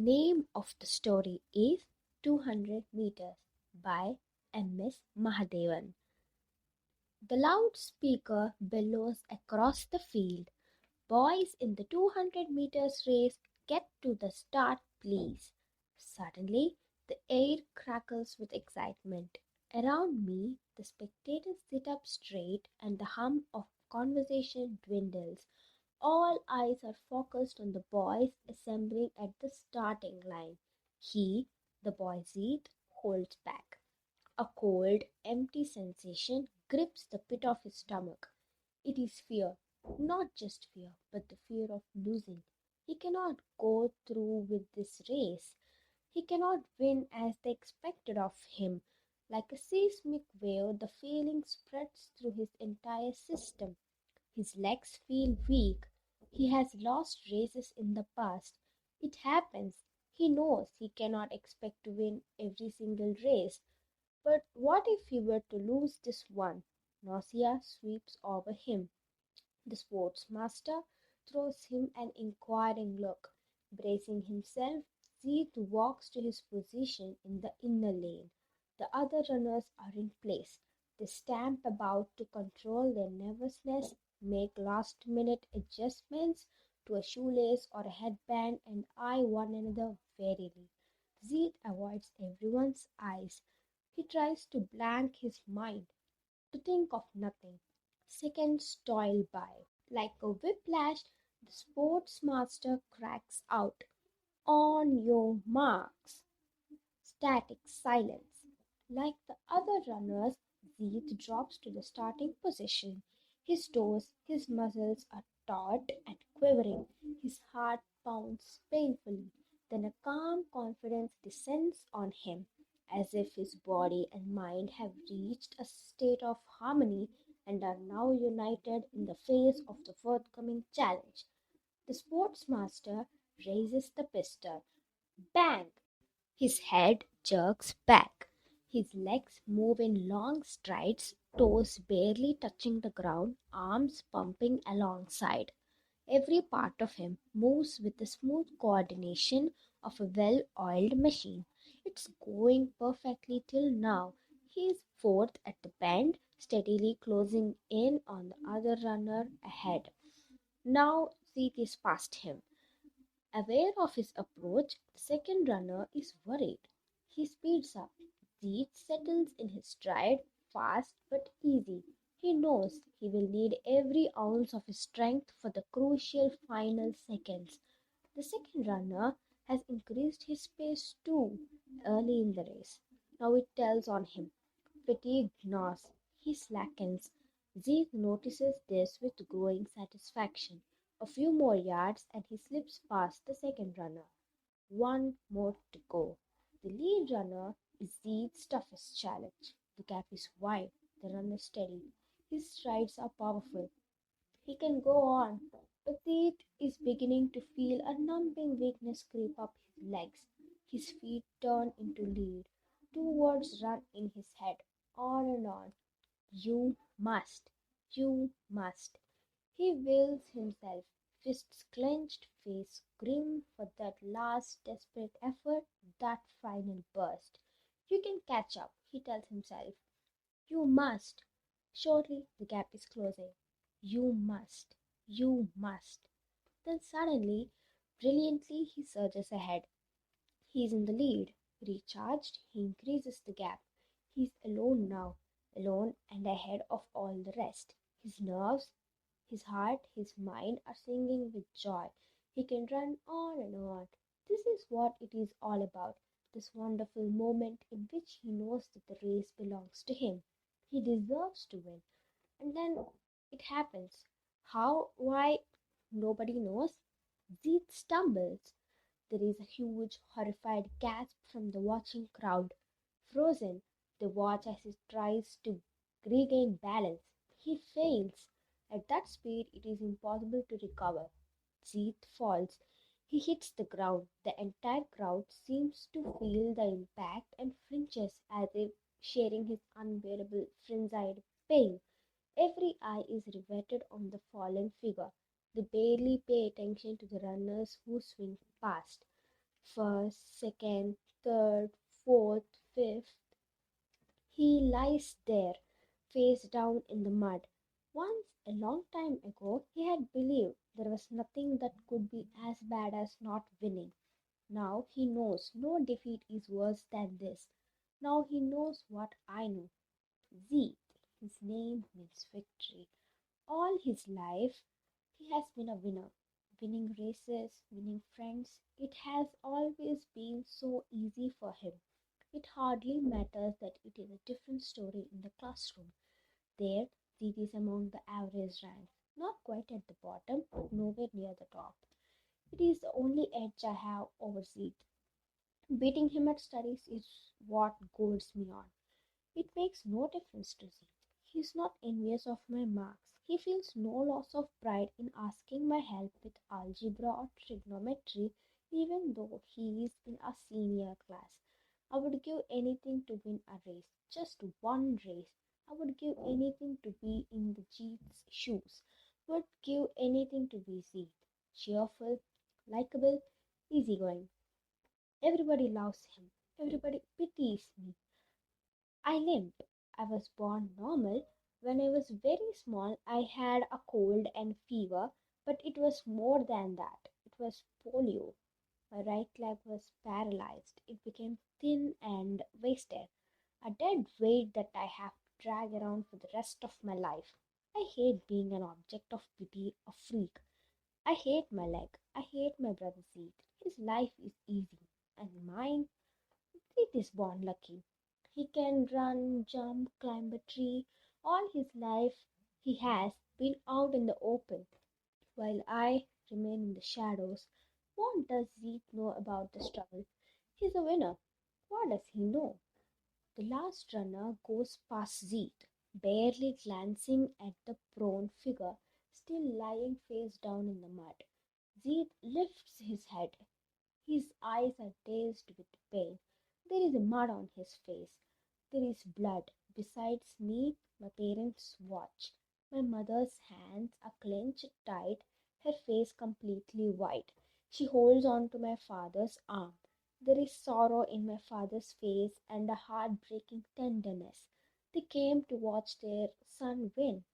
name of the story is 200 meters by M.S. Mahadevan. The loudspeaker bellows across the field, "Boys in the 200 meters race, get to the start, please." Suddenly, the air crackles with excitement. Around me, the spectators sit up straight and the hum of conversation dwindles. All eyes are focused on the boys assembling at the starting line. He, the boy Zeet, holds back. A cold, empty sensation grips the pit of his stomach. It is fear, not just fear, but the fear of losing. He cannot go through with this race. He cannot win as they expected of him. Like a seismic wave, the feeling spreads through his entire system. His legs feel weak. He has lost races in the past. It happens. He knows he cannot expect to win every single race. But what if he were to lose this one? Nausea sweeps over him. The sportsmaster throws him an inquiring look. Bracing himself, Zeet walks to his position in the inner lane. The other runners are in place. They stamp about to control their nervousness, make last-minute adjustments to a shoelace or a headband, and eye one another warily. Zeet avoids everyone's eyes. He tries to blank his mind, to think of nothing. Seconds toil by. Like a whiplash, the sportsmaster cracks out, "On your marks." Static silence. Like the other runners, Zeet drops to the starting position. His toes, his muscles are taut and quivering. His heart pounds painfully. Then a calm confidence descends on him, as if his body and mind have reached a state of harmony and are now united in the face of the forthcoming challenge. The sportsmaster raises the pistol. Bang! His head jerks back. His legs move in long strides, toes barely touching the ground, arms pumping alongside. Every part of him moves with the smooth coordination of a well-oiled machine. It's going perfectly till now. He is fourth at the bend, steadily closing in on the other runner ahead. Now Zeet is past him. Aware of his approach, the second runner is worried. He speeds up. Zeet settles in his stride, fast but easy. He knows he will need every ounce of his strength for the crucial final seconds. The second runner has increased his pace too early in the race. Now it tells on him. Fatigue gnaws. He slackens. Zeet notices this with growing satisfaction. A few more yards and he slips past the second runner. One more to go. The lead runner is Zeet's toughest challenge. The gap is wide, the runner steady. His strides are powerful. He can go on, but Zeet is beginning to feel a numbing weakness creep up his legs. His feet turn into lead. Two words run in his head, on and on. You must. You must. He wills himself, fists clenched, face grim for that last desperate effort, that final burst. You can catch up, he tells himself. You must. Shortly the gap is closing. You must. You must. Then suddenly, brilliantly, he surges ahead. He is in the lead. Recharged, he increases the gap. He is alone now, alone and ahead of all the rest. His nerves, his heart, his mind are singing with joy. He can run on and on. This is what it is all about, this wonderful moment in which he knows that the race belongs to him. He deserves to win. And then it happens. How? Why? Nobody knows. Zeet stumbles. There is a huge, horrified gasp from the watching crowd. Frozen, they watch as he tries to regain balance. He fails. At that speed, it is impossible to recover. Zeet falls. He hits the ground. The entire crowd seems to feel the impact and flinches as if sharing his unbearable frenzied pain. Every eye is riveted on the fallen figure. They barely pay attention to the runners who swing past. First, second, third, fourth, fifth. He lies there, face down in the mud. Once, a long time ago, he had believed there was nothing that could be as bad as not winning. Now he knows no defeat is worse than this. Now he knows what I know. Zeet, his name means victory. All his life, he has been a winner. Winning races, winning friends. It has always been so easy for him. It hardly matters that it is a different story in the classroom. There, Zeet is among the average ranks, not quite at the bottom, but nowhere near the top. It is the only edge I have over Zeet. Beating him at studies is what goads me on. It makes no difference to Zeet. He is not envious of my marks. He feels no loss of pride in asking my help with algebra or trigonometry, even though he is in a senior class. I would give anything to win a race, just one race. I would give anything to be in the Jeet's shoes. Would give anything to be Zeet. Cheerful, likable, easygoing. Everybody loves him. Everybody pities me. I limp. I was born normal. When I was very small, I had a cold and fever, but it was more than that. It was polio. My right leg was paralyzed. It became thin and wasted, a dead weight that I have to drag around for the rest of my life. I hate being an object of pity, a freak. I hate my leg. I hate my brother Zeet. His life is easy, and mine, Zeet is born lucky. He can run, jump, climb a tree. All his life he has been out in the open, while I remain in the shadows. What does Zeet know about the struggle? He's a winner. What does he know? The last runner goes past Zeet, barely glancing at the prone figure still lying face down in the mud. Zeet lifts his head. His eyes are dazed with pain. There is mud on his face. There is blood. Besides me, my parents watch. My mother's hands are clenched tight, her face completely white. She holds on to my father's arm. There is sorrow in my father's face and a heartbreaking tenderness. They came to watch their son win.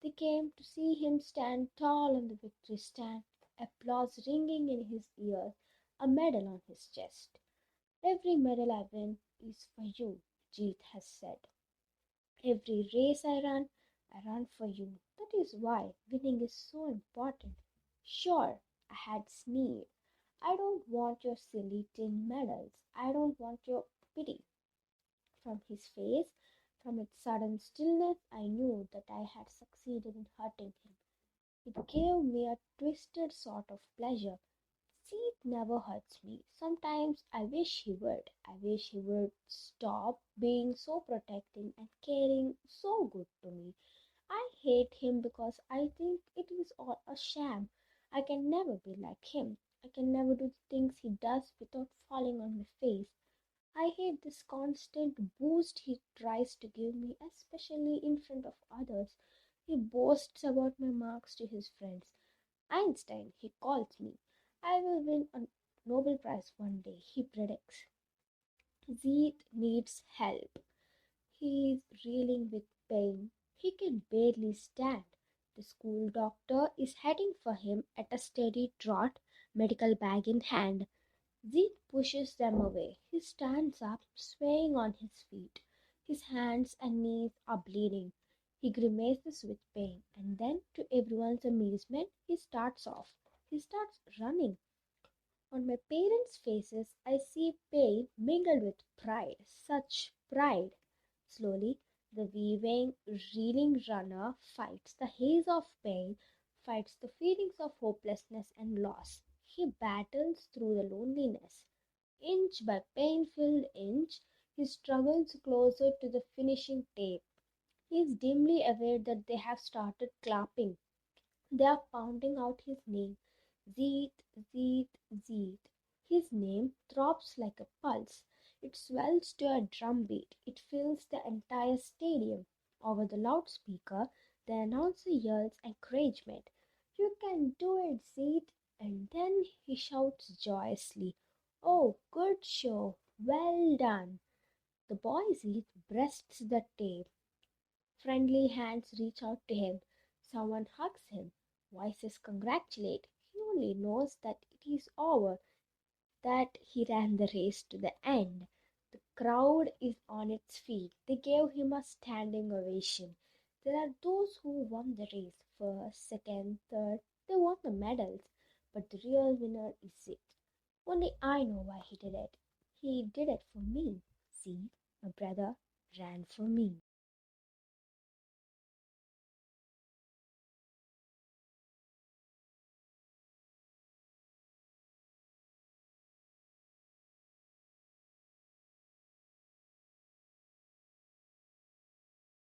They came to see him stand tall on the victory stand, applause ringing in his ears, a medal on his chest. Every medal I win is for you, Jeet has said. Every race I run for you. That is why winning is so important. Sure, I had sneered. I don't want your silly tin medals. I don't want your pity. From his face, from its sudden stillness, I knew that I had succeeded in hurting him. It gave me a twisted sort of pleasure. Seeth never hurts me. Sometimes I wish he would. I wish he would stop being so protecting and caring, so good to me. I hate him because I think it is all a sham. I can never be like him. I can never do the things he does without falling on my face. I hate this constant boost he tries to give me, especially in front of others. He boasts about my marks to his friends. Einstein, he calls me. I will win a Nobel Prize one day, he predicts. Zeet needs help. He is reeling with pain. He can barely stand. The school doctor is heading for him at a steady trot, medical bag in hand. Zeet pushes them away. He stands up, swaying on his feet. His hands and knees are bleeding. He grimaces with pain, and then, to everyone's amazement, he starts off. He starts running. On my parents' faces, I see pain mingled with pride. Such pride! Slowly, the weaving, reeling runner fights the haze of pain, fights the feelings of hopelessness and loss. He battles through the loneliness. Inch by pain-filled inch, he struggles closer to the finishing tape. He is dimly aware that they have started clapping. They are pounding out his name. Zeet, Zeet, Zeet. His name throbs like a pulse. It swells to a drumbeat. It fills the entire stadium. Over the loudspeaker, the announcer yells encouragement. You can do it, Zeet. And then he shouts joyously, Oh, good show. Well done. The boys each breasts the tape. Friendly hands reach out to him. Someone hugs him. Voices congratulate. He only knows that it is over, that he ran the race to the end. The crowd is on its feet. They gave him a standing ovation. There are those who won the race first, second, third. They won the medals. But the real winner is sixth. Only I know why he did it. He did it for me. See, my brother ran for me.